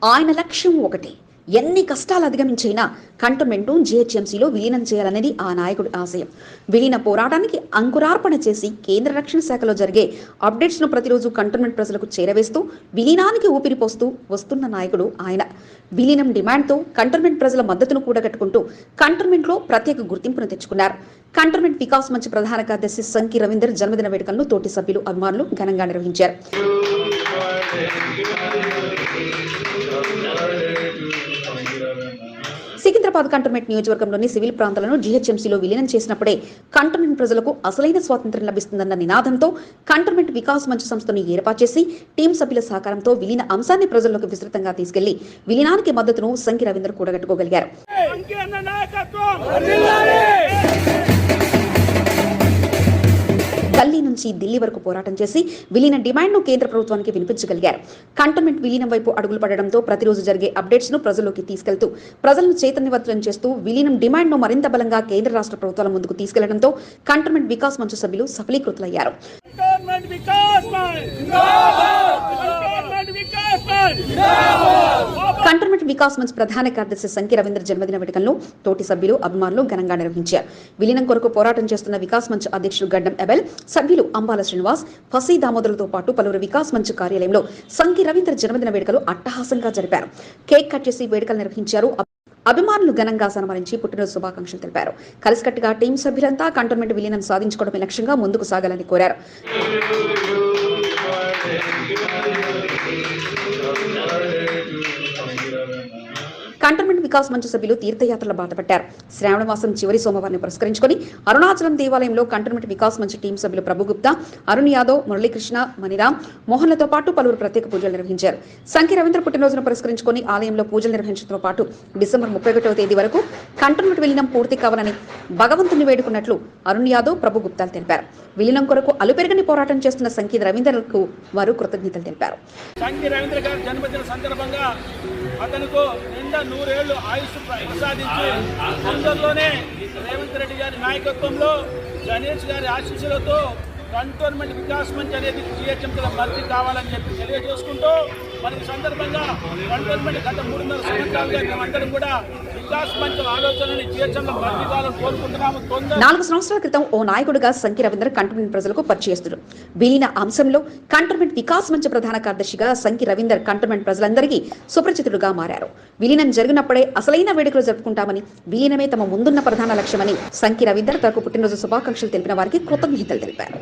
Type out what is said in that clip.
ఆయన లక్ష్యం ఒకటే. ఎన్ని కష్టాలు అధిగమించైనా కంటోన్మెంట్ను జీహెచ్ఎంసీలో విలీనం చేయాలనేది ఆ నాయకుడి ఆశయం. విలీన పోరాటానికి అంకురార్పణ చేసి కేంద్ర రక్షణ శాఖలో జరిగే అప్డేట్స్ను ప్రతిరోజు కంటోన్మెంట్ ప్రజలకు చేరవేస్తూ విలీనానికి ఊపిరిపోస్తూ వస్తున్న నాయకుడు ఆయన. విలీనం డిమాండ్తో కంటోన్మెంట్ ప్రజల మద్దతును కూడగట్టుకుంటూ కంటోన్మెంట్లో ప్రత్యేక గుర్తింపును తెచ్చుకున్నారు. కంటోన్మెంట్ వికాస్ మంచ్ ప్రధాన కార్యదర్శి సంకి రవీందర్ జన్మదిన వేడుకలను తోటి సభ్యులు అభిమానులు ఘనంగా నిర్వహించారు. సికింద్రాబాద్ కంటోన్మెంట్ నియోజకవర్గంలోని సివిల్ ప్రాంతాలను జీహెచ్ఎంసీలో విలీనం చేసినప్పుడే కంటోన్మెంట్ ప్రజలకు అసలైన స్వాతంత్ర్యం లభిస్తుందన్న నినాదంతో కంటోన్మెంట్ వికాస్ మంచ్ సంస్థను ఏర్పాటు చేసి టీం సభ్యుల సహకారంతో విలీన అంశాన్ని ప్రజల్లోకి విస్తృతంగా తీసుకెళ్లి విలీనానికి మద్దతును సంకి రవీందర్ కూడగట్టుకోగలిగారు. గల్లీ నుంచి ఢిల్లీ వరకు పోరాటం చేసి విలీన డిమాండ్ను కేంద్ర ప్రభుత్వానికి వినిపించగలిగారు. కంటోన్మెంట్ విలీనం వైపు అడుగులు పడడంతో ప్రతిరోజు జరిగే అప్డేట్స్ ను ప్రజల్లోకి తీసుకెళ్తూ ప్రజలను చైతన్యవంతులను చేస్తూ విలీనం డిమాండ్ను మరింత బలంగా కేంద్ర రాష్ట్ర ప్రభుత్వాల ముందుకు తీసుకెళ్లడంతో కంటోన్మెంట్ వికాస్ మంచ్ సభ్యులు సఫలీకృతులయ్యారు. కంటోన్మెంట్ వికాస్ మంచ్ ప్రధాన కార్యదర్శి సంకి రవీందర్ జన్మదిన వేడుకలను తోటి సభ్యులు అభిమానులు ఘనంగా నిర్వహించారు. విలీనం కొరకు పోరాటం చేస్తున్న వికాస్ మంచ్ అధ్యక్షుడు గడ్డం ఎబెల్, సభ్యులు అంబాల శ్రీనివాస్, ఫసీ దామోదరులతో పాటు పలువురు వికాస్ మంచ్ కార్యాలయంలో సంకి రవీందర్ జన్మదిన వేడుకలు అట్టహాసంగా జరిపారు. కేక్ కట్ చేసి వేడుకలు నిర్వహించారు. అభిమానులు ఘనంగా సన్మానించి పుట్టినరోజు శుభాకాంక్షలు తెలిపారు. కలిసికట్టుగా టీం సభ్యులంతా కంటోన్మెంట్ విలీనం సాధించుకోవడమే లక్ష్యంగా ముందుకు సాగాలని కోరారు. కంటోన్మెంట్ వికాస్ మంచ్ సభ్యులు తీర్థయాత్రల బాటపట్టారు. శ్రావణ మాసం చివరి సోమవారాన్ని పురస్కరించుకుని అరుణాచలం దేవాలయంలో కంటోన్మెంట్ వికాస్ మంచ్ టీం సభ్యులు ప్రభుగుప్తా, అరుణ్ యాదవ్, మురళీకృష్ణ, మణిరామ్, మోహన్లతో పాటు పలువురు ప్రత్యేక పూజలు నిర్వహించారు. సంకి రవీంద్ర పుట్టినరోజును పురస్కరించుకుని ఆలయంలో పూజలు నిర్వహించడంతో పాటు డిసెంబర్ 31వ తేదీ వరకు కంటోన్మెంట్ విలీనం పూర్తి కావాలని భగవంతుని వేడుకున్నట్లు అరుణ్ యాదవ్, ప్రభుగుప్తాలు తెలిపారు. విలీనం కొరకు అలుపెరగని పోరాటం చేస్తున్న సంకి రవీంద్రకు వారు కృతజ్ఞతలు తెలిపారు. అతనుకు నిండా 100 ఏళ్లు ఆయుష్ ప్రసాదించి తొందరలోనే రేవంత్ రెడ్డి గారి నాయకత్వంలో గణేష్ గారి ఆశీస్సులతో కంటోన్మెంట్ వికాస్ మంచ్ అనేది జీహెచ్ఎంసీలో భర్తీ కావాలని చెప్పి తెలియజేసుకుంటూ మనకి సందర్భంగా కంటోన్మెంట్ గత 3.5 సంవత్సరాలుగా మేమందరం కూడా వికాస్ మంచ్ ఆలోచనని జీహెచ్ఎంసీలో భర్తీ కావాలని కోరుకుంటున్నాము. 4 సంవత్సరాల క్రితం ఓ నాయకుడిగా సంకి రవీందర్ కంటోన్మెంట్ ప్రజలకు పరిచయస్తుడు. విలీన అంశంలో కంటోన్మెంట్ వికాస్ మంచ్ ప్రధాన కార్యదర్శిగా సంకి రవీందర్ కంటోన్మెంట్ ప్రజలందరికీ సుపరిచితుడుగా మారారు. విలీనం జరిగినప్పుడే అసలైన వేడుకలు జరుపుకుంటామని, విలీనమే తమ ముందున్న ప్రధాన లక్ష్యమని సంకి రవీందర్ తనకు పుట్టినరోజు శుభాకాంక్షలు తెలిపిన వారికి కృతజ్ఞతలు తెలిపారు.